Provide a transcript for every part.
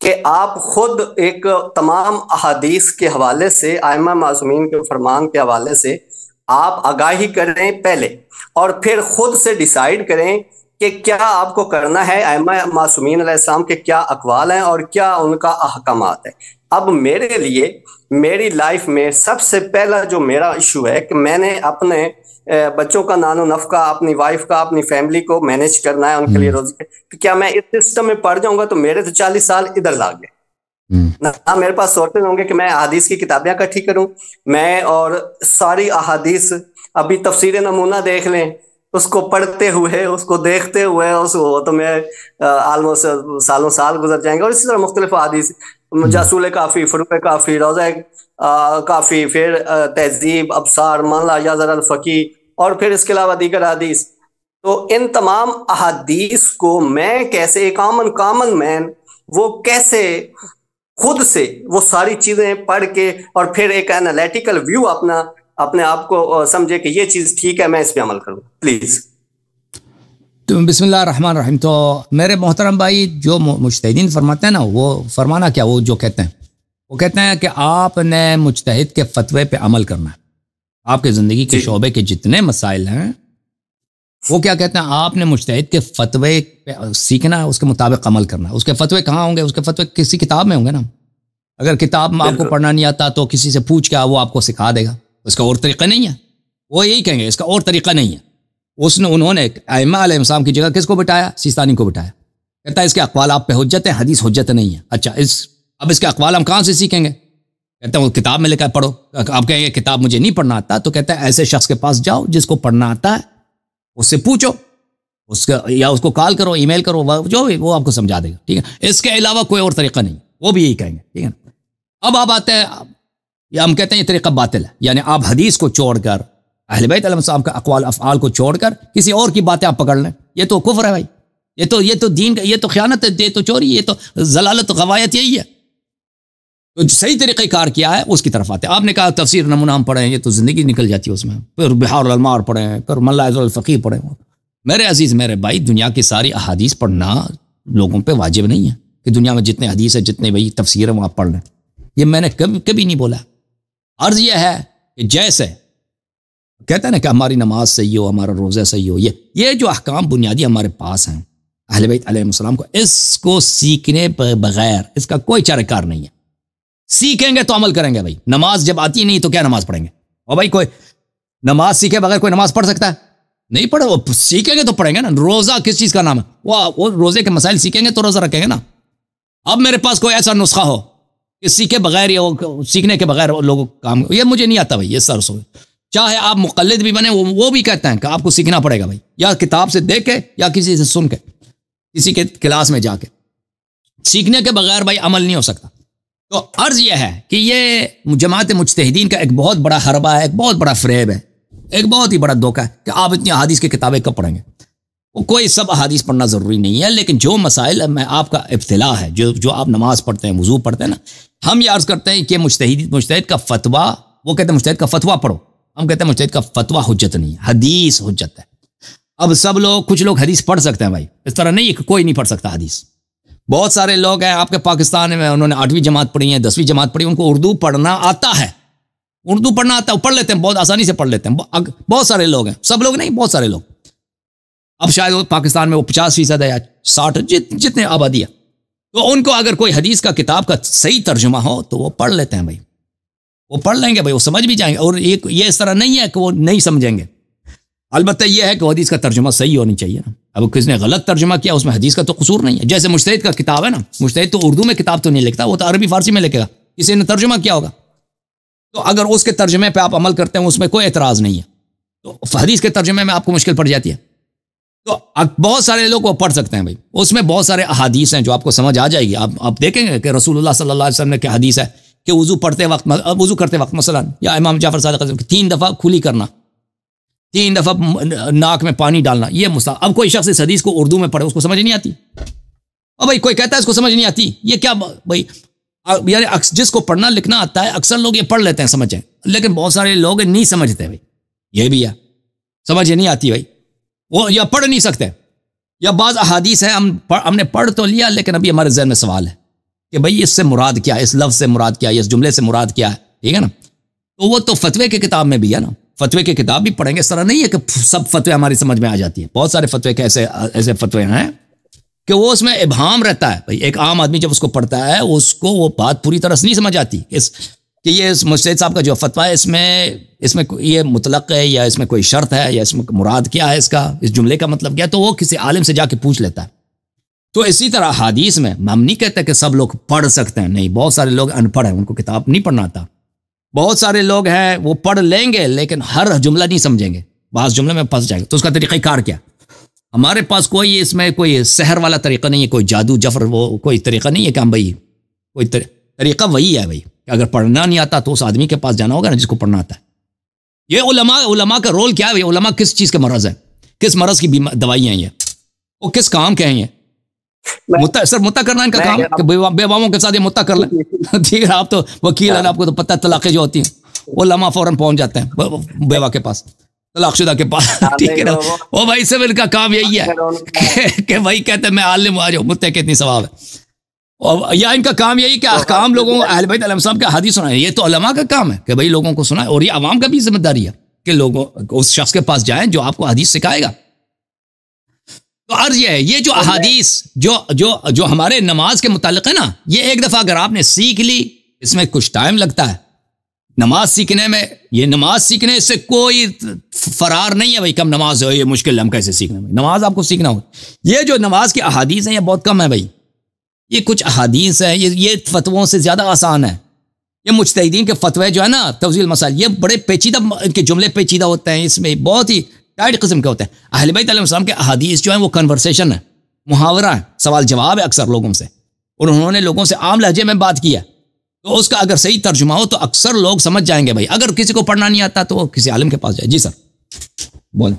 کہ آپ خود ایک تمام احادیث کے حوالے سے، ائمہ معصومین کے فرمان کے حوالے سے آپ آگاہی کریں پہلے، اور پھر خود سے ڈیسائیڈ کریں کہ کیا آپ کو کرنا ہے، ائمہ معصومین علیہ السلام کے کیا اقوال ہیں اور کیا ان کا احکامات ہے۔ اب میرے لیے میری لائف میں سب سے پہلا جو میرا ایشو ہے کہ میں نے اپنے بچوں کا نان و نفقہ، اپنی وائف کا، اپنی فیملی کو مینیج کرنا ہے، ان کے لیے روزی، کہ کیا میں اس سسٹم میں پڑ جاؤں گا تو میرے تو 40 سال ادھر لگ گئے، نہ میرے پاس سورسز ہوں گے کہ میں احادیث کی کتابیں اکٹھی کروں میں، اور ساری احادیث، ابھی تفسیر نمونہ دیکھ لیں، اس کو پڑھتے ہوئے، اس کو دیکھتے ہوئے، تو میں آلموسٹ سالوں سال گزر جائیں گے، اور اسی طرح مختلف احادیث، جاسول کافی، فروق کافی، روضہ کافی، پھر تہذیب، ابصار، من لا یزر الفقی، اور پھر اس کے علاوہ دیگر حدیث۔ تو ان تمام احادیث کو میں کیسے، ایک کامن مین وہ کیسے خود سے وہ ساری چیزیں پڑھ کے اور پھر ایک انالیٹیکل ویو اپنے آپ کو سمجھے کہ یہ چیز ٹھیک ہے، میں اس پہ عمل کروں، پلیز۔ تو بسم اللہ الرحمن الرحیم۔ تو میرے محترم بھائی، جو مجتہدین فرماتے ہیں نا، وہ فرمانا کیا، وہ جو کہتے ہیں، وہ کہتے ہیں کہ آپ نے مجتہد کے فتوے پہ عمل کرنا ہے۔ آپ کے زندگی کے شعبے کے جتنے مسائل ہیں، وہ کیا کہتے ہیں، آپ نے مجتہد کے فتوے پہ سیکھنا ہے، اس کے مطابق عمل کرنا ہے۔ اس کے فتوے کہاں ہوں گے؟ اس کے فتوے کسی کتاب میں ہوں گے نا۔ اگر کتاب میں آپ کو پڑھنا نہیں آتا تو کسی سے پوچھ کے وہ آپ کو سکھا دے گا، اس کا اور طریقہ نہیں ہے، وہ یہی کہیں گے اس کا اور طریقہ نہیں ہے۔ انہوں نے ائمہ علیہ السلام کی جگہ کس کو بٹھایا؟ سیستانی کو بٹھایا۔ کہتا ہے اس کے اقوال آپ پہ حجت ہے، حدیث حجت نہیں ہے۔ اچھا، اب اس کے اقوال ہم کہاں سے سیکھیں گے؟ کہتا ہے وہ کتاب میں لے کر پڑھو۔ آپ کہیں گے کتاب مجھے نہیں پڑھنا آتا، تو کہتا ہے ایسے شخص کے پاس جاؤ جس کو پڑھنا آتا ہے، اس سے پوچھو، یا اس کو کال کرو، ای میل کرو، جو بھی وہ آپ کو سمجھا دے گا، ٹھیک ہے؟ اس کے علاوہ کوئی اور طریقہ نہیں، وہ بھی یہی کہیں گے، ٹھیک ہے؟ اب آپ آتے ہیں، یا ہم کہتے ہیں یہ طریقہ باطل ہے، یعنی آپ حدیث کو چھوڑ کر، اہل بیت علیہ السلام کا اقوال افعال کو چھوڑ کر کسی اور کی باتیں آپ پکڑ لیں، یہ تو کفر ہے بھائی، یہ تو دین کا، یہ تو خیانت ہے، یہ تو چوری، یہ تو ضلالت و غوایت، یہی ہے۔ تو صحیح طریقہ کار کیا ہے اس کی طرف آتے ہیں۔ آپ نے کہا تفسیر نمونہ ہم پڑھیں، یہ تو زندگی نکل جاتی ہے اس میں، پھر بحار الانوار پڑھیں، پھر من لا یزر الفقی پڑھیں۔ میرے عزیز، میرے بھائی، دنیا کی ساری احادیث پڑھنا لوگوں پہ واجب نہیں ہے کہ دنیا میں جتنے حدیث ہے، جتنے بھائی تفسیر ہیں وہ آپ پڑھ لیں، یہ میں نے کبھی نہیں بولا۔ عرض یہ ہے کہ جیسے کہتا ہے نا کہ ہماری نماز صحیح ہو، ہمارا روزہ صحیح ہو، یہ جو احکام بنیادی ہمارے پاس ہیں اہل بیت علیہ السلام کو، اس کو سیکھنے بغیر اس کا کوئی چارہ کار نہیں ہے۔ سیکھیں گے تو عمل کریں گے بھائی۔ نماز جب آتی نہیں تو کیا نماز پڑھیں گے؟ اور بھائی کوئی نماز سیکھے بغیر کوئی نماز پڑھ سکتا ہے؟ نہیں پڑھے، وہ سیکھیں گے تو پڑھیں گے نا۔ روزہ کس چیز کا نام ہے؟ وہ روزے کے مسائل سیکھیں گے تو روزہ رکھیں گے نا۔ اب میرے پاس کوئی ایسا نسخہ ہو کہ سیکھے بغیر یا سیکھنے کے بغیر لوگوں کام، یہ مجھے نہیں آتا بھائی، یہ سرس ہو، چاہے آپ مقلد بھی بنے، وہ بھی کہتے ہیں کہ آپ کو سیکھنا پڑے گا بھائی، یا کتاب سے دیکھ کے یا کسی سے سن کے، کسی کے کلاس میں جا کے۔ سیکھنے کے بغیر بھائی عمل نہیں ہو سکتا۔ تو عرض یہ ہے کہ یہ جماعت مجتہدین کا ایک بہت بڑا حربہ ہے، ایک بہت بڑا فریب ہے، ایک بہت ہی بڑا دھوکہ ہے کہ آپ اتنی احادیث کی کتابیں کب پڑھیں گے۔ وہ کوئی سب احادیث پڑھنا ضروری نہیں ہے، لیکن جو مسائل میں آپ کا ابتلا ہے، جو آپ نماز پڑھتے ہیں، وضو پڑھتے ہیں نا، ہم یہ عرض کرتے ہیں کہ مجتہد کا فتویٰ، وہ کہتے ہیں مجتہد کا فتویٰ پڑھو، ہم کہتے ہیں مجتہد کا فتویٰ حجت نہیں ہے، حدیث حجت ہے۔ اب کچھ لوگ حدیث پڑھ سکتے ہیں بھائی، اس طرح نہیں کہ کوئی نہیں پڑھ سکتا حدیث۔ بہت سارے لوگ ہیں آپ کے پاکستان میں، انہوں نے 8ویں جماعت پڑھی ہے، 10ویں جماعت پڑھی، ان کو اردو پڑھنا آتا ہے، اردو پڑھنا آتا ہے، وہ پڑھ لیتے ہیں، بہت آسانی سے پڑھ لیتے ہیں۔ بہت سارے لوگ ہیں، سب لوگ نہیں، بہت سارے لوگ۔ اب شاید پاکستان میں وہ 50% ہے یا 60، جتنے آبادی ہے، تو ان کو اگر کوئی حدیث کا کتاب کا صحیح ترجمہ ہو تو وہ پڑھ لیتے ہیں بھائی، وہ پڑھ لیں گے بھائی، وہ سمجھ بھی جائیں گے۔ اور یہ اس طرح نہیں ہے کہ وہ نہیں سمجھیں گے، البتہ یہ ہے کہ حدیث کا ترجمہ صحیح ہونی چاہیے نا۔ اب کس نے غلط ترجمہ کیا، اس میں حدیث کا تو قصور نہیں ہے۔ جیسے مجتہد کا کتاب ہے نا، مجتہد تو اردو میں کتاب تو نہیں لکھتا، وہ تو عربی فارسی میں لکھے گا، کسی نے ترجمہ کیا ہوگا، تو اگر اس کے ترجمے پہ آپ عمل کرتے ہیں اس میں کوئی اعتراض نہیں ہے، تو حدیث کے ترجمے میں آپ کو مشکل پڑ جاتی ہے، تو بہت سارے لوگ وہ پڑھ سکتے ہیں بھائی، اس میں بہت سارے احادیث ہیں جو آپ کو سمجھ آ جائے گی۔ آپ دیکھیں گے کہ رسول اللہ صلی اللہ علیہ وسلم نے کیا حدیث ہے کہ وضو کرتے وقت مثلا، یا امام جعفر صادق 3 دفعہ کھلی کرنا، 3 دفعہ ناک میں پانی ڈالنا، یہ مستحب۔ اب کوئی شخص اس حدیث کو اردو میں پڑھے، اس کو سمجھ نہیں آتی، اور بھائی کوئی کہتا ہے اس کو سمجھ نہیں آتی، یہ کیا بھائی، یعنی جس کو پڑھنا لکھنا آتا ہے اکثر لوگ یہ پڑھ لیتے ہیں، سمجھیں، لیکن بہت سارے لوگ نہیں سمجھتے بھائی، یہ بھی ہے، سمجھ نہیں آتی بھائی، وہ یا پڑھ نہیں سکتے، یا بعض احادیث ہیں ہم نے پڑھ تو لیا لیکن ابھی ہمارے ذہن میں سوال ہے، کہ بھئی اس سے مراد کیا ہے، اس لفظ سے مراد کیا ہے، اس جملے سے مراد کیا ہے، ٹھیک ہے نا. تو وہ تو فتوے کی کتاب میں بھی ہے نا، فتوے کی کتاب بھی پڑھیں گے. اس طرح نہیں ہے کہ سب فتوے ہماری سمجھ میں آ جاتی ہیں. بہت سارے فتوے کے ایسے فتوے ہیں کہ وہ اس میں ابہام رہتا ہے. بھئی ایک عام آدمی جب اس کو پڑھتا ہے اس کو وہ بات پوری طرح سے نہیں سمجھ آتی کہ یہ مجتہد صاحب کا جو فتویٰ ہے اس میں یہ مطلق ہے یا اس میں کوئی شرط ہے یا اس میں مراد کیا ہے، اس جملے کا مطلب کیا ہے. تو وہ کسی عالم سے جا کے پوچھ لیتا ہے. تو اسی طرح حدیث میں ہم نہیں کہتے کہ سب لوگ پڑھ سکتے ہیں، نہیں، بہت سارے لوگ ان پڑھ ہیں، ان کو کتاب نہیں پڑھنا آتا. بہت سارے لوگ ہیں وہ پڑھ لیں گے لیکن ہر جملہ نہیں سمجھیں گے، بعض جملے میں پھنس جائے گا. تو اس کا طریقہ کار کیا؟ ہمارے پاس کوئی اس میں کوئی سحر والا طریقہ نہیں ہے، کوئی جادو جفر وہ کوئی طریقہ نہیں ہے کہ ہم بھائی کوئی طریقہ وہی ہے بھائی کہ اگر پڑھنا نہیں آتا تو اس آدمی کے پاس جانا ہوگا نا جس کو پڑھنا آتا ہے. یہ علماء کا رول کیا ہے؟ علماء کس چیز کے مرض ہے، کس مرض کی دوائیاں ہیں، یہ وہ کس کام کے ہیں؟ یہ سر متا کرنا ان کا کام کہ بیواؤں کے ساتھ یہ متا کر لیں. ٹھیک ہے، آپ تو وکیل ہیں، آپ کو تو پتہ ہے طلاقیں جو ہوتی ہیں علماء فوراً پہنچ جاتے ہیں بیوہ کے پاس، طلاق شدہ کے پاس. ٹھیک ہے نا، وہ بھائی سب ان کا کام یہی ہے کہ بھائی کہتے ہیں میں عالم آ جاؤ، متے کتنی ثواب ہے. یا ان کا کام یہی کہ احکام لوگوں کو اہل بیت علیہ السلام کا حدیث سنائیں. یہ تو علماء کا کام ہے کہ بھائی لوگوں کو سنائیں، اور یہ عوام کا بھی ذمہ داری ہے کہ لوگوں اس شخص کے پاس جائیں جو آپ کو حدیث سکھائے گا. تو عرض یہ ہے، یہ جو احادیث جو ہمارے نماز کے متعلق ہے نا، یہ ایک دفعہ اگر آپ نے سیکھ لی، اس میں کچھ ٹائم لگتا ہے نماز سیکھنے میں. یہ نماز سیکھنے سے کوئی فرار نہیں ہے بھائی کم نماز ہے یہ مشکل ہے ہم کیسے سیکھنا ہے. نماز آپ کو سیکھنا ہوگا. یہ جو نماز کی احادیث ہیں یہ بہت کم ہے بھائی. یہ کچھ احادیث ہیں، یہ فتووں سے زیادہ آسان ہے. یہ مجتہدین کے فتوے جو ہے نا توضیح مسائل، یہ بڑے پیچیدہ، ان کے جملے پیچیدہ ہوتے ہیں، اس میں بہت ہی ٹائٹ قسم کے ہوتے ہیں. اہل بیت علیہ السلام کے احادیث جو ہیں وہ کنورسیشن ہے، محاورہ ہے، سوال جواب ہے اکثر لوگوں سے، اور انہوں نے لوگوں سے عام لہجے میں بات کیا. تو اس کا اگر صحیح ترجمہ ہو تو اکثر لوگ سمجھ جائیں گے بھائی. اگر کسی کو پڑھنا نہیں آتا تو وہ کسی عالم کے پاس جائے. جی سر بولیں.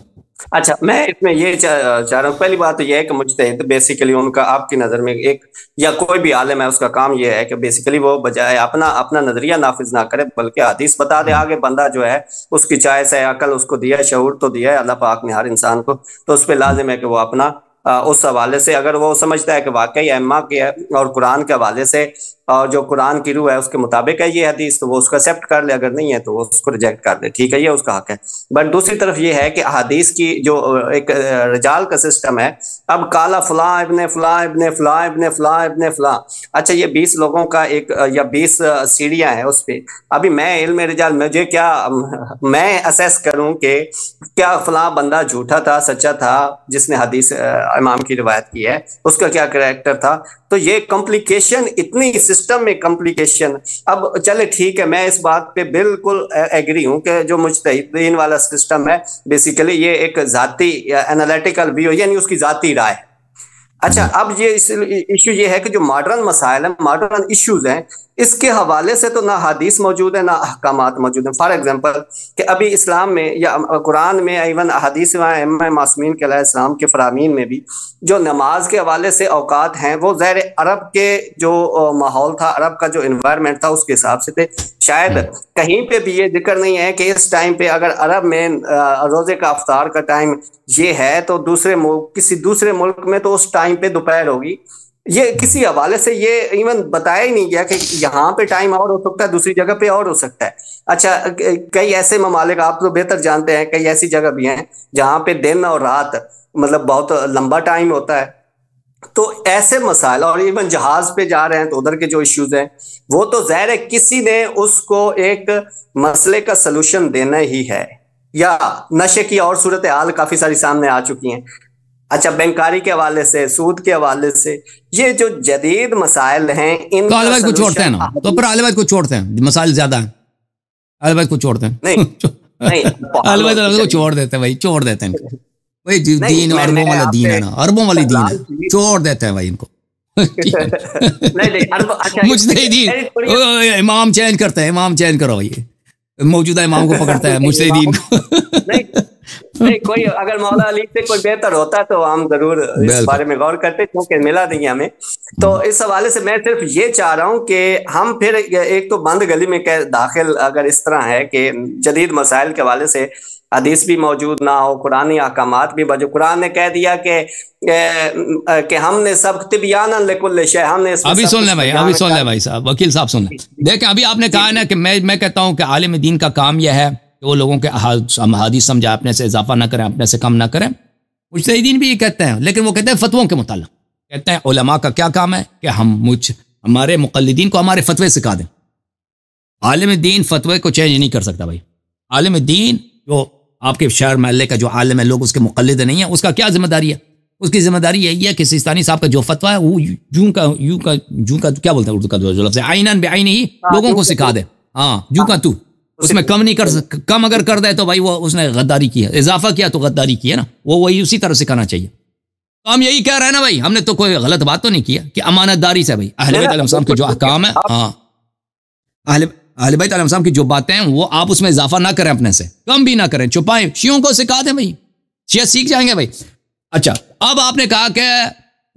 اچھا، میں اس میں یہ چاہ رہا ہوں، پہلی بات تو یہ ہے کہ مجتہد بیسیکلی ان کا آپ کی نظر میں ایک یا کوئی بھی عالم ہے اس کا کام یہ ہے کہ بیسیکلی وہ بجائے اپنا نظریہ نافذ نہ کرے بلکہ حدیث بتا دے. آگے بندہ جو ہے اس کی چوائس ہے، عقل اس کو دیا ہے، شعور تو دیا ہے اللہ پاک نے ہر انسان کو، تو اس پہ لازم ہے کہ وہ اپنا اس حوالے سے اگر وہ سمجھتا ہے کہ واقعی ائمہ کے اور قرآن کے حوالے سے اور جو قرآن کی روح ہے اس کے مطابق ہے یہ حدیث تو وہ اس کو ایکسیپٹ کر لے، اگر نہیں ہے تو وہ اس کو ریجیکٹ کر دے. ٹھیک ہے، یہ اس کا حق ہے. بٹ دوسری طرف یہ ہے کہ احادیث کی جو ایک رجال کا سسٹم ہے، اب کالا فلاں ابن فلاں ابن فلاں ابن فلاں ابن فلاں، اچھا یہ 20 لوگوں کا ایک یا 20 سیڑھیاں ہیں اس پہ. ابھی میں علم رجال مجھے کیا میں اسیس کروں کہ کیا فلاں بندہ جھوٹا تھا سچا تھا جس نے حدیث امام کی روایت کی ہے، اس کا کیا کریکٹر تھا. تو یہ کمپلیکیشن، اتنی سسٹم میں کمپلیکیشن. اب چلے ٹھیک ہے، میں اس بات پہ بالکل ایگری ہوں کہ جو مجتہدین والا سسٹم ہے بیسیکلی یہ ایک ذاتی انالیٹیکل ویو، یعنی اس کی ذاتی رائے. اچھا، اب یہ ایشو یہ ہے کہ جو ماڈرن مسائل ہیں، ماڈرن ایشوز ہیں، اس کے حوالے سے تو نہ حدیث موجود ہے نہ احکامات موجود ہیں. فار ایگزامپل کہ ابھی اسلام میں یا قرآن میں ایون حدیث ائمہ معصومین کے علیہ السلام کے فرامین میں بھی جو نماز کے حوالے سے اوقات ہیں وہ ظاہر عرب کے جو ماحول تھا، عرب کا جو انوائرمنٹ تھا اس کے حساب سے تھے. شاید کہیں پہ بھی یہ ذکر نہیں ہے کہ اس ٹائم پہ اگر عرب میں روزے کا افطار کا ٹائم یہ ہے تو کسی دوسرے ملک میں تو اس ٹائم پہ دوپہر ہوگی. یہ کسی حوالے سے یہ ایون بتایا ہی نہیں گیا کہ یہاں پہ ٹائم اور ہو سکتا ہے، دوسری جگہ پہ اور ہو سکتا ہے. اچھا، کئی ایسے ممالک آپ تو بہتر جانتے ہیں، کئی ایسی جگہ بھی ہیں جہاں پہ دن اور رات مطلب بہت لمبا ٹائم ہوتا ہے. تو ایسے مسائل، اور ایون جہاز پہ جا رہے ہیں تو ادھر کے جو ایشوز ہیں وہ تو ظاہر ہے کسی نے اس کو ایک مسئلے کا سلوشن دینا ہی ہے. یا نشے کی اور صورتحال کافی ساری سامنے آ چکی ہیں. اچھا، بینکاری کے حوالے سے، سود کے حوالے سے، یہ جو جدید مسائل ہیں ان تو اہل بیت کو چھوڑتے ہیں نا، تو پھر اہل بیت کو چھوڑتے ہیں، مسائل زیادہ ہیں اہل بیت کو چھوڑتے ہیں. نہیں اہل بیت کو چھوڑ دیتے ہیں بھائی، چھوڑ دیتے ہیں بھائی. دین عربوں والا دین ہے نا، عربوں والی دین ہے، چھوڑ دیتے ہیں بھائی ان کو. مجتہدین امام چینج کرتے ہیں، امام چینج کرو بھائی، موجودہ امام کو پکڑتا ہے مجتہدین کو. نہیں کوئی اگر مولا علی سے کوئی بہتر ہوتا تو ہم ضرور اس بارے میں غور کرتے، کیونکہ ملا نہیں ہمیں. تو اس حوالے سے میں صرف یہ چاہ رہا ہوں کہ ہم پھر ایک تو بند گلی میں داخل اگر اس طرح ہے کہ جدید مسائل کے حوالے سے حدیث بھی موجود نہ ہو، قرآنی احکامات بھی موجود. قرآن نے کہہ دیا کہ ہم نے سب طبیاناً لکل شے، ہم نے ابھی سن لیں بھائی صاحب، وکیل صاحب سن لیں. دیکھیں ابھی آپ نے کہا نا کہ میں کہتا ہوں کہ عالم دین کا کام یہ ہے کہ وہ لوگوں کے حدیث سمجھا، اپنے سے اضافہ نہ کریں، اپنے سے کم نہ کریں. مجتہدین بھی یہ کہتے ہیں، لیکن وہ کہتے ہیں فتووں کے متعلق. کہتے ہیں علماء کا کیا کام ہے کہ ہمارے مقلدین کو ہمارے فتوے سکھا دیں. عالم دین فتوے کو چینج نہیں کر سکتا بھائی. عالم دین جو آپ کے شہر محلے کا جو عالم ہے، لوگ اس کے مقلد نہیں ہیں، اس کا کیا ذمہ داری ہے؟ اس کی ذمہ داری یہی ہے کہ سیستانی صاحب کا جو فتویٰ ہے وہ یوں کا کیا بولتے ہیں اردو کا جو لفظ ہے، عیناً بعینہ ہی لوگوں کو سکھا دے. ہاں یوں کا تو اس میں کم نہیں کر کم اگر کر دے تو بھائی وہ اس نے غداری کی ہے، اضافہ کیا تو غداری کی ہے نا، وہی اسی طرح سکھانا چاہیے. تو ہم یہی کہہ رہے ہیں نا بھائی، ہم نے تو کوئی غلط بات تو نہیں کیا کہ امانت داری سے بھائی اہل بیت علیہ السلام کے جو احکام ہے، ہاں اہل بیت علیہ السلام کی جو باتیں ہیں وہ آپ اس میں اضافہ نہ کریں، اپنے سے کم بھی نہ کریں، چھپائیں. شیعوں کو سکھا دیں بھائی، شیعہ سیکھ جائیں گے بھائی. اچھا اب آپ نے کہا کہ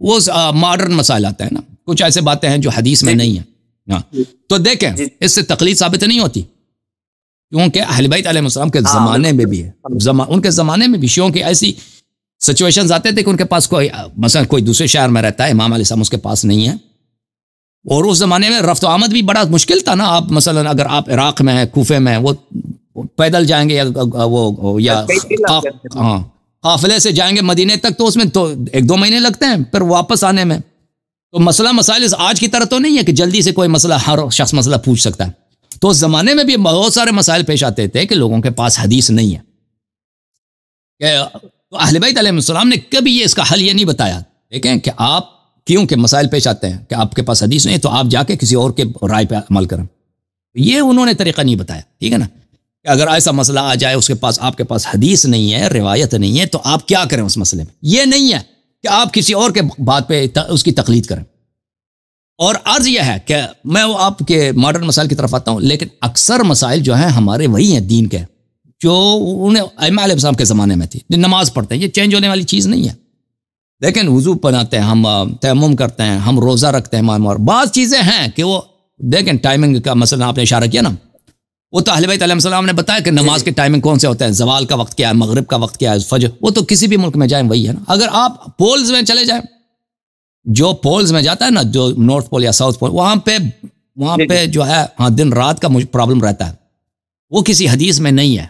وہ ماڈرن مسائل آتے ہیں نا، کچھ ایسے باتیں ہیں جو حدیث میں نہیں ہیں. ہاں تو دیکھیں اس سے تقلید ثابت نہیں ہوتی، کیونکہ اہل بیت علیہ السلام کے زمانے میں بھی ہے، ان کے زمانے میں بھی شیعوں کی ایسی سچویشنز آتے تھے کہ ان کے پاس کوئی مثلا کوئی دوسرے شہر میں رہتا ہے، امام علیہ السلام اس کے پاس نہیں ہے، اور اس زمانے میں رفت و آمد بھی بڑا مشکل تھا نا. آپ مثلا اگر آپ عراق میں ہیں، کوفے میں، وہ پیدل جائیں گے یا قافلے سے جائیں گے مدینے تک، تو اس میں تو 1-2 مہینے لگتے ہیں پھر واپس آنے میں. تو مسئلہ مسائل آج کی طرح تو نہیں ہے کہ جلدی سے کوئی مسئلہ ہر شخص مسئلہ پوچھ سکتا ہے. تو اس زمانے میں بھی بہت سارے مسائل پیش آتے تھے کہ لوگوں کے پاس حدیث نہیں ہے. تو اہل بیت علیہ السلام نے کبھی اس کا حل یہ نہیں بتایا، دیکھیں کہ آپ کیونکہ مسائل پیش آتے ہیں کہ آپ کے پاس حدیث نہیں ہے تو آپ جا کے کسی اور کے رائے پہ عمل کریں. یہ انہوں نے طریقہ نہیں بتایا، ٹھیک ہے نا. کہ اگر ایسا مسئلہ آ جائے، اس کے پاس آپ کے پاس حدیث نہیں ہے، روایت نہیں ہے، تو آپ کیا کریں اس مسئلے میں. یہ نہیں ہے کہ آپ کسی اور کے بات پہ اس کی تقلید کریں. اور عرض یہ ہے کہ میں وہ آپ کے ماڈرن مسائل کی طرف آتا ہوں، لیکن اکثر مسائل جو ہیں ہمارے وہی ہیں دین کے، جو انہیں ائمہ علیہ السلام کے زمانے میں تھی. نماز پڑھتے ہیں، یہ چینج ہونے والی چیز نہیں ہے. لیکن وضو بناتے ہیں، ہم تیمم کرتے ہیں، ہم روزہ رکھتے ہیں، اور بعض چیزیں ہیں کہ وہ دیکھیں ٹائمنگ کا مثلا آپ نے اشارہ کیا نا، وہ تو اہل بیت علیہ السلام نے بتایا کہ نماز کے ٹائمنگ کون سے ہوتے ہیں، زوال کا وقت کیا ہے، مغرب کا وقت کیا ہے، فجر. وہ تو کسی بھی ملک میں جائیں وہی ہے نا. اگر آپ پولز میں چلے جائیں، جو پولز میں جاتا ہے نا، جو نارتھ پول یا ساؤتھ پول، وہاں پہ جو ہے ہاں دن رات کا پرابلم رہتا ہے. وہ کسی حدیث میں نہیں ہے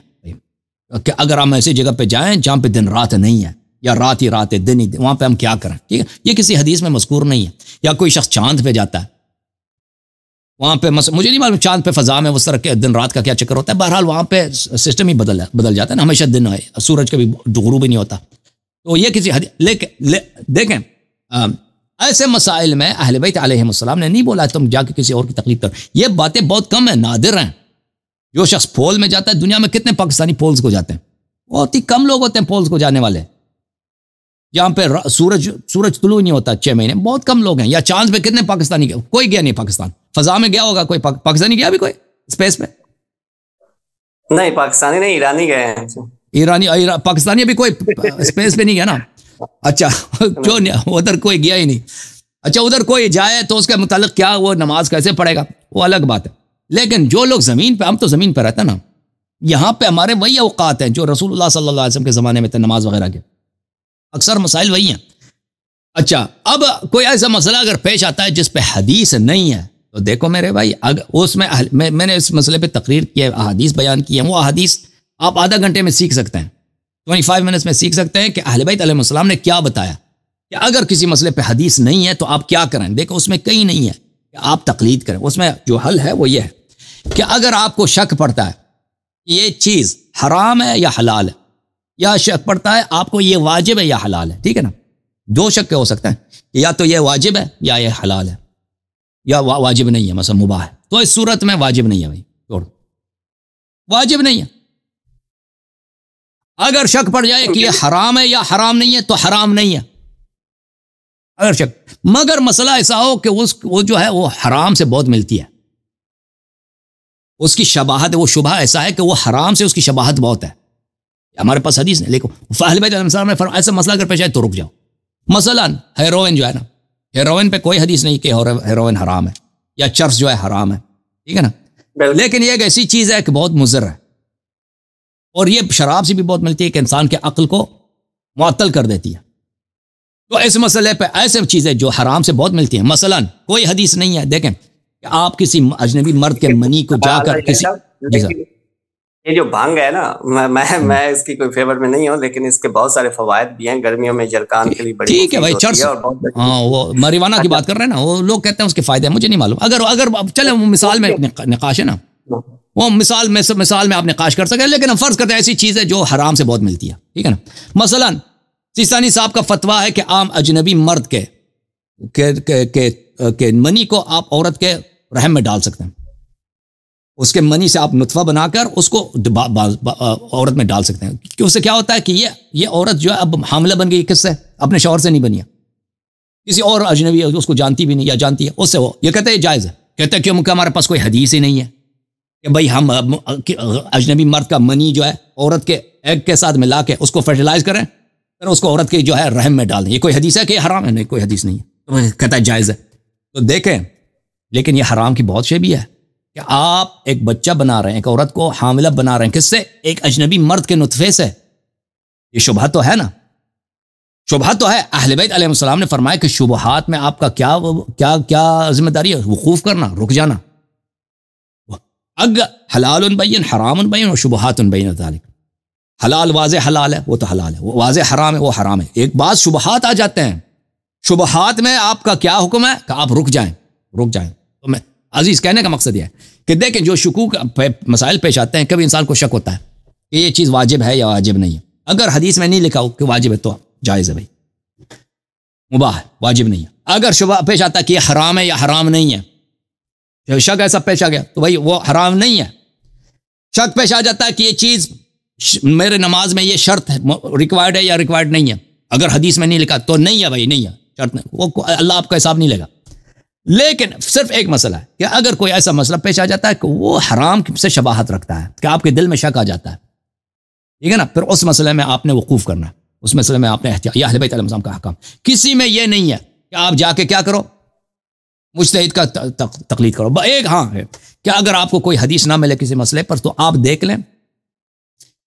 کہ اگر ہم ایسی جگہ پہ جائیں جہاں پہ دن رات نہیں ہے، یا رات ہی رات ہے دن ہی دن، وہاں پہ ہم کیا کریں. ٹھیک ہے، یہ کسی حدیث میں مذکور نہیں ہے. یا کوئی شخص چاند پہ جاتا ہے، وہاں پہ مجھے نہیں معلوم چاند پہ فضا میں اس طرح کے دن رات کا کیا چکر ہوتا ہے. بہرحال وہاں پہ سسٹم ہی بدل جاتا ہے نا، ہمیشہ دن ہے، سورج کا بھی غروب ہی نہیں ہوتا. تو یہ کسی لیکن دیکھیں ایسے مسائل میں اہل بیت علیہ السلام نے نہیں بولا تم جا کے کسی اور کی تقلید کرو. یہ باتیں بہت کم ہیں، نادر ہیں. جو شخص پول میں جاتا ہے، دنیا میں کتنے پاکستانی پولز کو جاتے ہیں؟ بہت ہی کم لوگ ہوتے ہیں پولز کو جانے والے. جہاں پہ سورج طلوع نہیں ہوتا 6 مہینے، بہت کم لوگ ہیں. یا چاند پہ کتنے پاکستانی گئے؟ کوئی گیا نہیں پاکستان. فضا میں گیا ہوگا کوئی پاکستانی گیا بھی کوئی اسپیس پہ؟ نہیں پاکستانی نہیں، ایرانی گئے ہیں. ایرانی پاکستانی ابھی کوئی اسپیس پہ نہیں گیا نا. اچھا جو ادھر کوئی گیا ہی نہیں. اچھا ادھر کوئی جائے تو اس کے متعلق کیا وہ نماز کیسے پڑھے گا، وہ الگ بات ہے. لیکن جو لوگ زمین پہ، ہم تو زمین پہ رہتے ہیں نا، یہاں پہ ہمارے وہی اوقات ہیں جو رسول اللہ صلی اللہ علیہ وسلم کے زمانے میں تھے نماز وغیرہ کے. اکثر مسائل وہی ہیں. اچھا اب کوئی ایسا مسئلہ اگر پیش آتا ہے جس پہ حدیث نہیں ہے، تو دیکھو میرے بھائی، اس میں نے اس مسئلے پہ تقریر کی ہے، احادیث بیان کی ہے. وہ احادیث آپ آدھا گھنٹے میں سیکھ سکتے ہیں، 25 منٹس میں سیکھ سکتے ہیں کہ اہل بیت علیہ السلام نے کیا بتایا. کہ اگر کسی مسئلے پہ حدیث نہیں ہے تو آپ کیا کریں. دیکھو اس میں کہیں نہیں ہے کہ آپ تقلید کریں. اس میں جو حل ہے وہ یہ ہے کہ اگر آپ کو شک پڑتا ہے یہ چیز حرام ہے یا حلال ہے، یا شک پڑتا ہے آپ کو یہ واجب ہے یا حلال ہے، ٹھیک ہے نا، 2 شک ہو سکتے ہیں، یا تو یہ واجب ہے یا یہ حلال ہے، یا واجب نہیں ہے، مثلا مباح ہے. تو اس صورت میں واجب نہیں ہے بھائی، چھوڑ، واجب نہیں ہے. اگر شک پڑ جائے کہ یہ حرام ہے یا حرام نہیں ہے تو حرام نہیں ہے اگر شک. مگر مسئلہ ایسا ہو کہ وہ جو ہے وہ حرام سے بہت ملتی ہے، اس کی شباہت، وہ شبہ ایسا ہے کہ وہ حرام سے اس کی شباہت بہت ہے، ہمارے پاس حدیث نہیں. لیکن اہل بیت علیہ السلام نے فرمایا ایسا مسئلہ اگر پیش آئے تو رک جاؤ. مثلا ہیروئن جو ہے نا, ہیروئن پہ کوئی حدیث نہیں کہ ہیروئن حرام ہے یا چرس جو ہے حرام ہے, ٹھیک ہے نا, لیکن یہ ایک ایسی چیز ہے کہ بہت مضر ہے, اور یہ شراب سے بھی بہت ملتی ہے کہ انسان کے عقل کو معطل کر دیتی ہے. تو اس مسئلے پہ ایسے چیزیں جو حرام سے بہت ملتی ہیں, مثلا کوئی حدیث نہیں ہے, دیکھیں کہ آپ کسی اجنبی مرد کے منی کو جا کر کسی, یہ جو بھنگ ہے نا, میں اس کی کوئی فیور میں نہیں ہوں, لیکن اس کے بہت سارے فوائد بھی ہیں, گرمیوں میں جرکان کے لیے بڑی ٹھیک ہے بھائی. چرس, ہاں وہ مریوانا کی بات کر رہے ہیں نا, وہ لوگ کہتے ہیں اس کے فائدے ہیں, مجھے نہیں معلوم. اگر چلے وہ مثال میں نقاش ہے نا, وہ مثال میں آپ نقاش کر سکتے ہیں, لیکن ہم فرض کرتے ہیں ایسی چیز ہے جو حرام سے بہت ملتی ہے, ٹھیک ہے نا. مثلا سیستانی صاحب کا فتویٰ ہے کہ عام اجنبی مرد کے منی کو آپ عورت کے رحم میں ڈال سکتے ہیں, اس کے منی سے آپ نطفہ بنا کر اس کو عورت میں ڈال سکتے ہیں. کہ اس سے کیا ہوتا ہے کہ یہ عورت جو ہے اب حاملہ بن گئی, کس سے؟ اپنے شوہر سے نہیں بنی ہے, کسی اور اجنبی اس کو جانتی بھی نہیں یا جانتی ہے اس سے, وہ یہ کہتے ہیں جائز ہے. کہتے ہیں کیوں کہ ہمارے پاس کوئی حدیث ہی نہیں ہے کہ بھائی ہم اجنبی مرد کا منی جو ہے عورت کے ایگ کے ساتھ ملا کے اس کو فرٹیلائز کریں, پھر اس کو عورت کے جو ہے رحم میں ڈال دیں. یہ کوئی حدیث ہے کہ یہ حرام ہے؟ نہیں, کوئی حدیث نہیں ہے. تو کہتا ہے جائز ہے. تو دیکھیں, لیکن یہ حرام کی بہت شے بھی ہے کہ آپ ایک بچہ بنا رہے ہیں, ایک عورت کو حاملہ بنا رہے ہیں, کس سے؟ ایک اجنبی مرد کے نطفے سے. یہ شبہہ تو ہے نا, شبہہ تو ہے. اہل بیت علیہ السلام نے فرمایا کہ شبہات میں آپ کا کیا ذمہ داری ہے؟ وقوف کرنا, رک جانا. اگر حلال بین حرام بین و شبہات بین ذالک, حلال واضح حلال ہے وہ تو حلال ہے, وہ واضح حرام ہے وہ حرام ہے. ایک بات شبہات آ جاتے ہیں, شبہات میں آپ کا کیا حکم ہے کہ آپ رک جائیں. تو میں عزیز کہنے کا مقصد یہ ہے کہ دیکھیں جو شکوک مسائل پیش آتے ہیں, کبھی انسان کو شک ہوتا ہے کہ یہ چیز واجب ہے یا واجب نہیں ہے. اگر حدیث میں نہیں لکھا ہو کہ واجب ہے تو جائز ہے بھائی, مباح ہے, واجب نہیں ہے. اگر شبہ پیش آتا ہے کہ یہ حرام ہے یا حرام نہیں ہے, شک ایسا پیش آ گیا تو بھائی وہ حرام نہیں ہے. شک پیش آ جاتا ہے کہ یہ چیز میرے نماز میں یہ شرط ریکوائرڈ ہے یا ریکوائرڈ نہیں ہے, اگر حدیث میں نہیں لکھا تو نہیں ہے بھائی, نہیں ہے, شرط نہیں, وہ اللہ آپ کا حساب نہیں لے گا. لیکن صرف ایک مسئلہ ہے کہ اگر کوئی ایسا مسئلہ پیش آ جاتا ہے کہ وہ حرام سے شباہت رکھتا ہے, کہ آپ کے دل میں شک آ جاتا ہے, ٹھیک ہے نا, پھر اس مسئلے میں آپ نے وقوف کرنا ہے, اس مسئلے میں آپ نے احتیاط. یا اہل بیت علیہ السلام کا حکم کسی میں یہ نہیں ہے کہ آپ جا کے کیا کرو, مجتہد کا تقلید کرو. ایک ہاں ہے کہ اگر آپ کو کوئی حدیث نہ ملے کسی مسئلے پر, تو آپ دیکھ لیں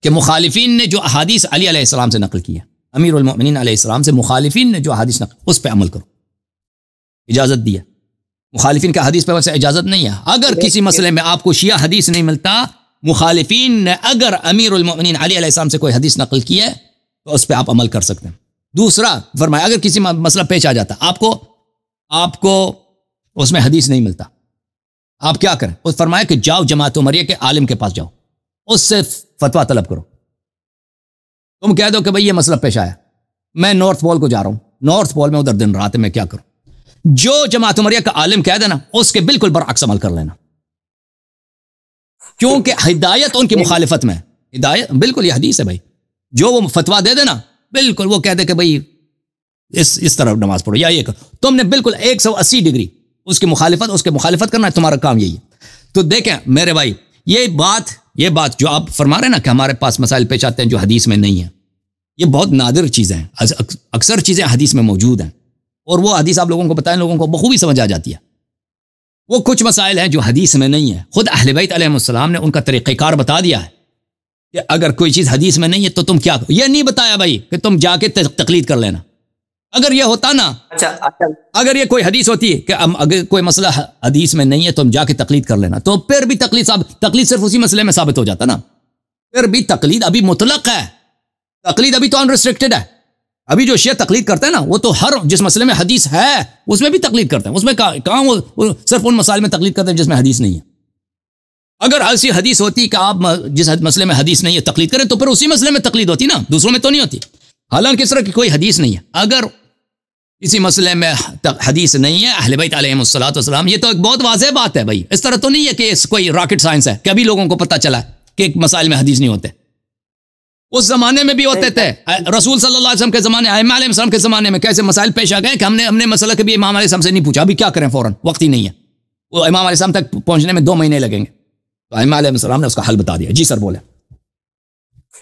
کہ مخالفین نے جو احادیث علی علیہ السلام سے نقل کی ہے, امیر المؤمنین علیہ السلام سے مخالفین نے جو احادیث نقل, اس پہ عمل کرو. اجازت دی ہے, مخالفین کا حدیث پہ ویسے اجازت نہیں ہے. اگر کسی مسئلے میں آپ کو شیعہ حدیث نہیں ملتا, مخالفین نے اگر امیر المؤمنین علی علیہ السلام سے کوئی حدیث نقل کی ہے تو اس پہ آپ عمل کر سکتے ہیں. دوسرا فرمایا, اگر کسی مسئلہ پیش آ جاتا آپ کو اس میں حدیث نہیں ملتا, آپ کیا کریں؟ اس فرمایا کہ جاؤ جماعت عمریہ کے عالم کے پاس جاؤ, اس سے فتویٰ طلب کرو. تم کہہ دو کہ بھئی یہ مسئلہ پیش آیا, میں نارتھ پول کو جا رہا ہوں, نارتھ پول میں ادھر دن رات میں کیا کروں؟ جو جماعت عمریہ کا عالم کہہ دینا, اس کے بالکل برعکس عمل کر لینا, کیونکہ ہدایت ان کی مخالفت میں, ہدایت بالکل یہ حدیث ہے بھائی, جو وہ فتویٰ دے دینا بالکل وہ کہہ دے کہ بھئی اس طرح نماز پڑھو یا یہ کرو, تم نے بالکل 180 ڈگری اس کی مخالفت کرنا ہے, تمہارا کام یہی ہے. تو دیکھیں میرے بھائی, یہ بات جو آپ فرما رہے ہیں نا کہ ہمارے پاس مسائل پیش آتے ہیں جو حدیث میں نہیں ہے, یہ بہت نادر چیزیں ہیں. اکثر چیزیں حدیث میں موجود ہیں, اور وہ حدیث آپ لوگوں کو بتائیں, لوگوں کو بخوبی سمجھ آ جاتی ہے. وہ کچھ مسائل ہیں جو حدیث میں نہیں ہے, خود اہل بیت علیہ السلام نے ان کا طریقہ کار بتا دیا ہے کہ اگر کوئی چیز حدیث میں نہیں ہے تو تم کیا کرو. یہ نہیں بتایا بھائی کہ تم جا کے تقلید کر لینا. اگر یہ ہوتا نا, اگر یہ کوئی حدیث ہوتی ہے کہ اگر کوئی مسئلہ حدیث میں نہیں ہے تو تم جا کے تقلید کر لینا, تو پھر بھی تقلید صرف اسی مسئلے میں ثابت ہو جاتا نا. پھر بھی تقلید ابھی مطلق ہے, تقلید ابھی تو انریسٹرکٹڈ ہے. ابھی جو شیعہ تقلید کرتے ہیں نا, وہ تو ہر جس مسئلے میں حدیث ہے اس میں بھی تقلید کرتے ہیں. اس میں کہاں وہ صرف ان مسائل میں تقلید کرتے ہیں جس میں حدیث نہیں ہے. اگر ایسی حدیث ہوتی کہ آپ جس مسئلے میں حدیث نہیں ہے تقلید کریں, تو پھر اسی مسئلے میں تقلید ہوتی نا, دوسروں میں تو نہیں ہوتی. حالانکہ اس طرح کی کوئی حدیث نہیں ہے. اگر کسی مسئلے میں حدیث نہیں ہے اہل بیت علیہم الصلوۃ والسلام, یہ تو ایک بہت واضح بات ہے بھائی. اس طرح تو نہیں ہے کہ کوئی راکٹ سائنس ہے کہ ابھی لوگوں کو پتہ چلا کہ ایک مسائل میں حدیث نہیں ہوتے. اس زمانے میں بھی ہوتے تھے. رسول صلی اللہ علیہ وسلم کے زمانے, ائمہ علیہ السلام کے زمانے میں کیسے مسائل پیش آ گئے کہ ہم نے مسئلہ کبھی امام علیہ السلام سے نہیں پوچھا. ابھی کیا کریں, فوراً وقت ہی نہیں ہے. وہ امام علیہ السلام تک پہنچنے میں 2 مہینے لگیں گے, تو ائمہ علیہ السلام نے اس کا حل بتا دیا. جی سر بولے.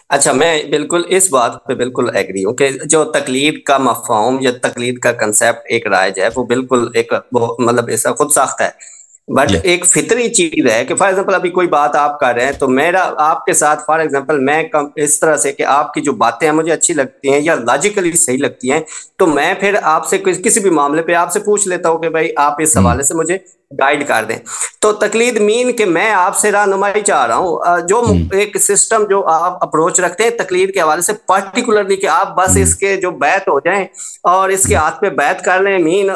اچھا، میں بالکل اس بات پہ بالکل ایگری ہوں کہ جو تقلید کا مفہوم یا تقلید کا کنسیپٹ ایک رائج ہے، وہ بالکل ایک مطلب ایسا خود ساختہ ہے، بٹ جی ایک فطری چیز ہے کہ فار ایگزامپل ابھی کوئی بات آپ کر رہے ہیں تو میرا آپ کے ساتھ فار ایگزامپل میں اس طرح سے کہ آپ کی جو باتیں ہیں مجھے اچھی لگتی ہیں یا لاجیکلی صحیح لگتی ہیں، تو میں پھر آپ سے کسی بھی معاملے پہ آپ سے پوچھ لیتا ہوں کہ بھائی آپ اس حوالے سے مجھے گائیڈ کر دیں. تو تقلید مین کہ میں آپ سے رہنمائی چاہ رہا ہوں، جو ایک سسٹم جو آپ اپروچ رکھتے ہیں تقلید کے حوالے سے پرٹیکولرلی کہ آپ بس اس کے جو بیعت ہو جائیں اور اس کے ہاتھ پہ بیعت کر لیں، مین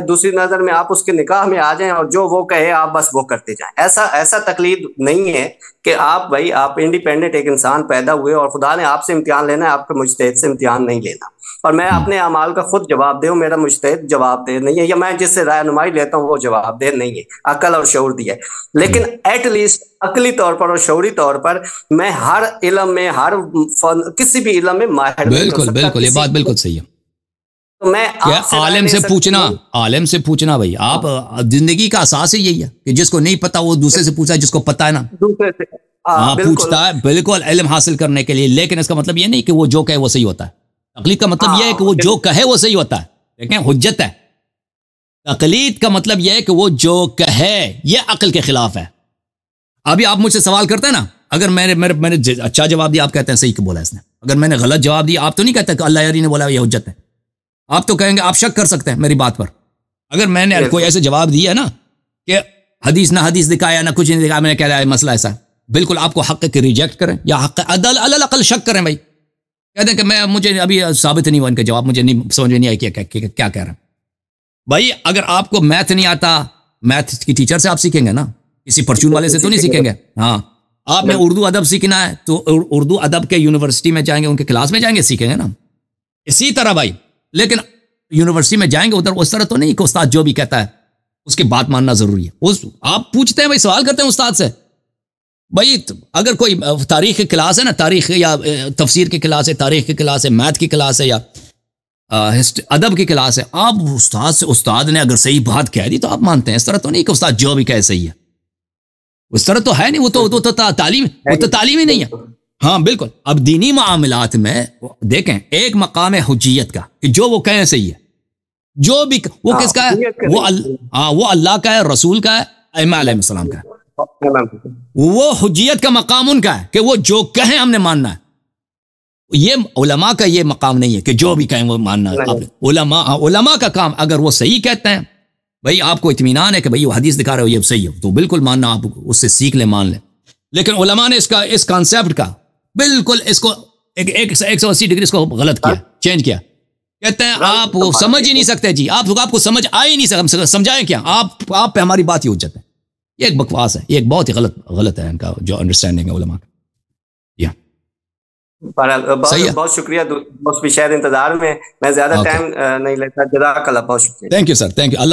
دوسری نظر میں آپ اس کے نکاح میں آ جائیں اور جو وہ کہے آپ بس وہ کرتے جائیں. ایسا تقلید نہیں ہے کہ آپ بھائی آپ انڈیپینڈنٹ ایک انسان پیدا ہوئے اور خدا نے آپ سے امتحان لینا ہے، آپ کے مجتہد سے امتحان نہیں لینا. اور میں اپنے اعمال کا خود جواب دہ ہوں، میرا مجتہد جواب دہ نہیں ہے، یا میں جس سے رہنمائی لیتا ہوں وہ جواب دہ نہیں ہے، عقل اور شعور دی ہے. لیکن ایٹ لیسٹ عقلی طور پر اور شعوری طور پر میں ہر علم میں، ہر فن، کسی بھی علم میں ماہر نہیں ہو بالکل سکتا. بالکل، یہ بات بالکل صحیح ہے. تو میں کیا آپ سے رائے عالم لے سے سکتا پوچھنا، ہوں. عالم سے پوچھنا بھائی، آپ زندگی کا اساس ہی یہی ہے کہ جس کو نہیں پتا وہ دوسرے سے پوچھتا ہے، جس کو پتا ہے نا دوسرے سے ہاں بالکل. پوچھتا ہے، بالکل علم حاصل کرنے کے لیے. لیکن اس کا مطلب یہ نہیں کہ وہ جو کہے وہ صحیح ہوتا ہے. تقلید کا مطلب یہ ہے کہ وہ جو کہے وہ صحیح ہوتا ہے. دیکھیں حجت ہے. تقلید کا مطلب یہ ہے کہ وہ جو کہے یہ عقل کے خلاف ہے. ابھی آپ مجھ سے سوال کرتے ہیں نا، اگر میں نے اچھا جواب دیا آپ کہتے ہیں صحیح کہ بولا اس نے. اگر میں نے غلط جواب دیا آپ تو نہیں کہتے کہ اللہ یاری نے بولا یہ حجت ہے. آپ تو کہیں گے، آپ شک کر سکتے ہیں میری بات پر. اگر میں نے کوئی ایسے جواب دیا نا کہ حدیث نہ حدیث دکھایا نہ کچھ نہیں دکھایا، میں نے کہہ رہا ہے مسئلہ ایسا ہے، بالکل آپ کو حق ہے کہ ریجیکٹ کریں یا حق الاقل شک کریں. بھائی کہتے ہیں کہ مجھے ابھی ثابت نہیں ہوا ان کا جواب، مجھے نہیں سمجھ میں نہیں آئی کیا کہہ رہے ہیں. بھائی اگر آپ کو میتھ نہیں آتا، میتھ کی ٹیچر سے آپ سیکھیں گے نا، کسی پرچون والے سے تو نہیں سیکھیں گے. ہاں آپ نے اردو ادب سیکھنا ہے تو اردو ادب کے یونیورسٹی میں جائیں گے، ان کے کلاس میں جائیں گے، سیکھیں گے نا. اسی طرح بھائی، لیکن یونیورسٹی میں جائیں گے ادھر اس طرح تو نہیں کہ استاد جو بھی کہتا ہے اس کی بات ماننا ضروری ہے. آپ پوچھتے ہیں بھائی، سوال کرتے ہیں استاد سے. بھائی اگر کوئی تاریخ کی کلاس ہے نا، تاریخ یا تفسیر کی کلاس ہے، تاریخ کی کلاس ہے، میتھ کی کلاس ہے یا ادب کی کلاس ہے، آپ استاد نے اگر صحیح بات کہہ دی تو آپ مانتے ہیں. اس طرح تو نہیں کہ استاد جو بھی کہے صحیح ہے. اس طرح تو ہے نہیں، وہ تو تعلیم ہی نہیں ہے. ہاں بالکل. اب دینی معاملات میں دیکھیں ایک مقام ہے حجیت کا کہ جو وہ کہیں صحیح ہے. جو بھی وہ کس کا ہے؟ وہ اللہ کا ہے، رسول کا ہے، ائمہ علیہ السلام کا ہے. وہ حجیت کا مقام ان کا ہے کہ وہ جو کہیں ہم نے ماننا ہے. یہ علماء کا یہ مقام نہیں ہے کہ جو بھی کہیں وہ ماننا ہے. علماء کا کام اگر وہ صحیح کہتے ہیں، بھائی آپ کو اطمینان ہے کہ بھئی وہ حدیث دکھا رہے ہو یہ صحیح ہے تو بالکل ماننا، آپ اس سے سیکھ لیں، مان لیں. لیکن علماء نے اس کانسیپٹ کا بالکل اس کو 180 ڈگری اس کو غلط کیا، چینج کیا. کہتے ہیں آپ وہ سمجھ ہی نہیں سکتے. جی آپ کو سمجھ آ ہی نہیں سکتے، سمجھائیں کیا؟ آپ پہ ہماری بات ہی حجت ہے. یہ ایک بکواس ہے، یہ ایک بہت ہی غلط ہے ان کا جو انڈرسٹینڈنگ ہے علماء کا. بہت شکریہ دوست بھی شاید انتظار میں، میں زیادہ ٹائم نہیں لیتا. جزاک اللہ، بہت شکریہ. Thank you sir, thank you. Allah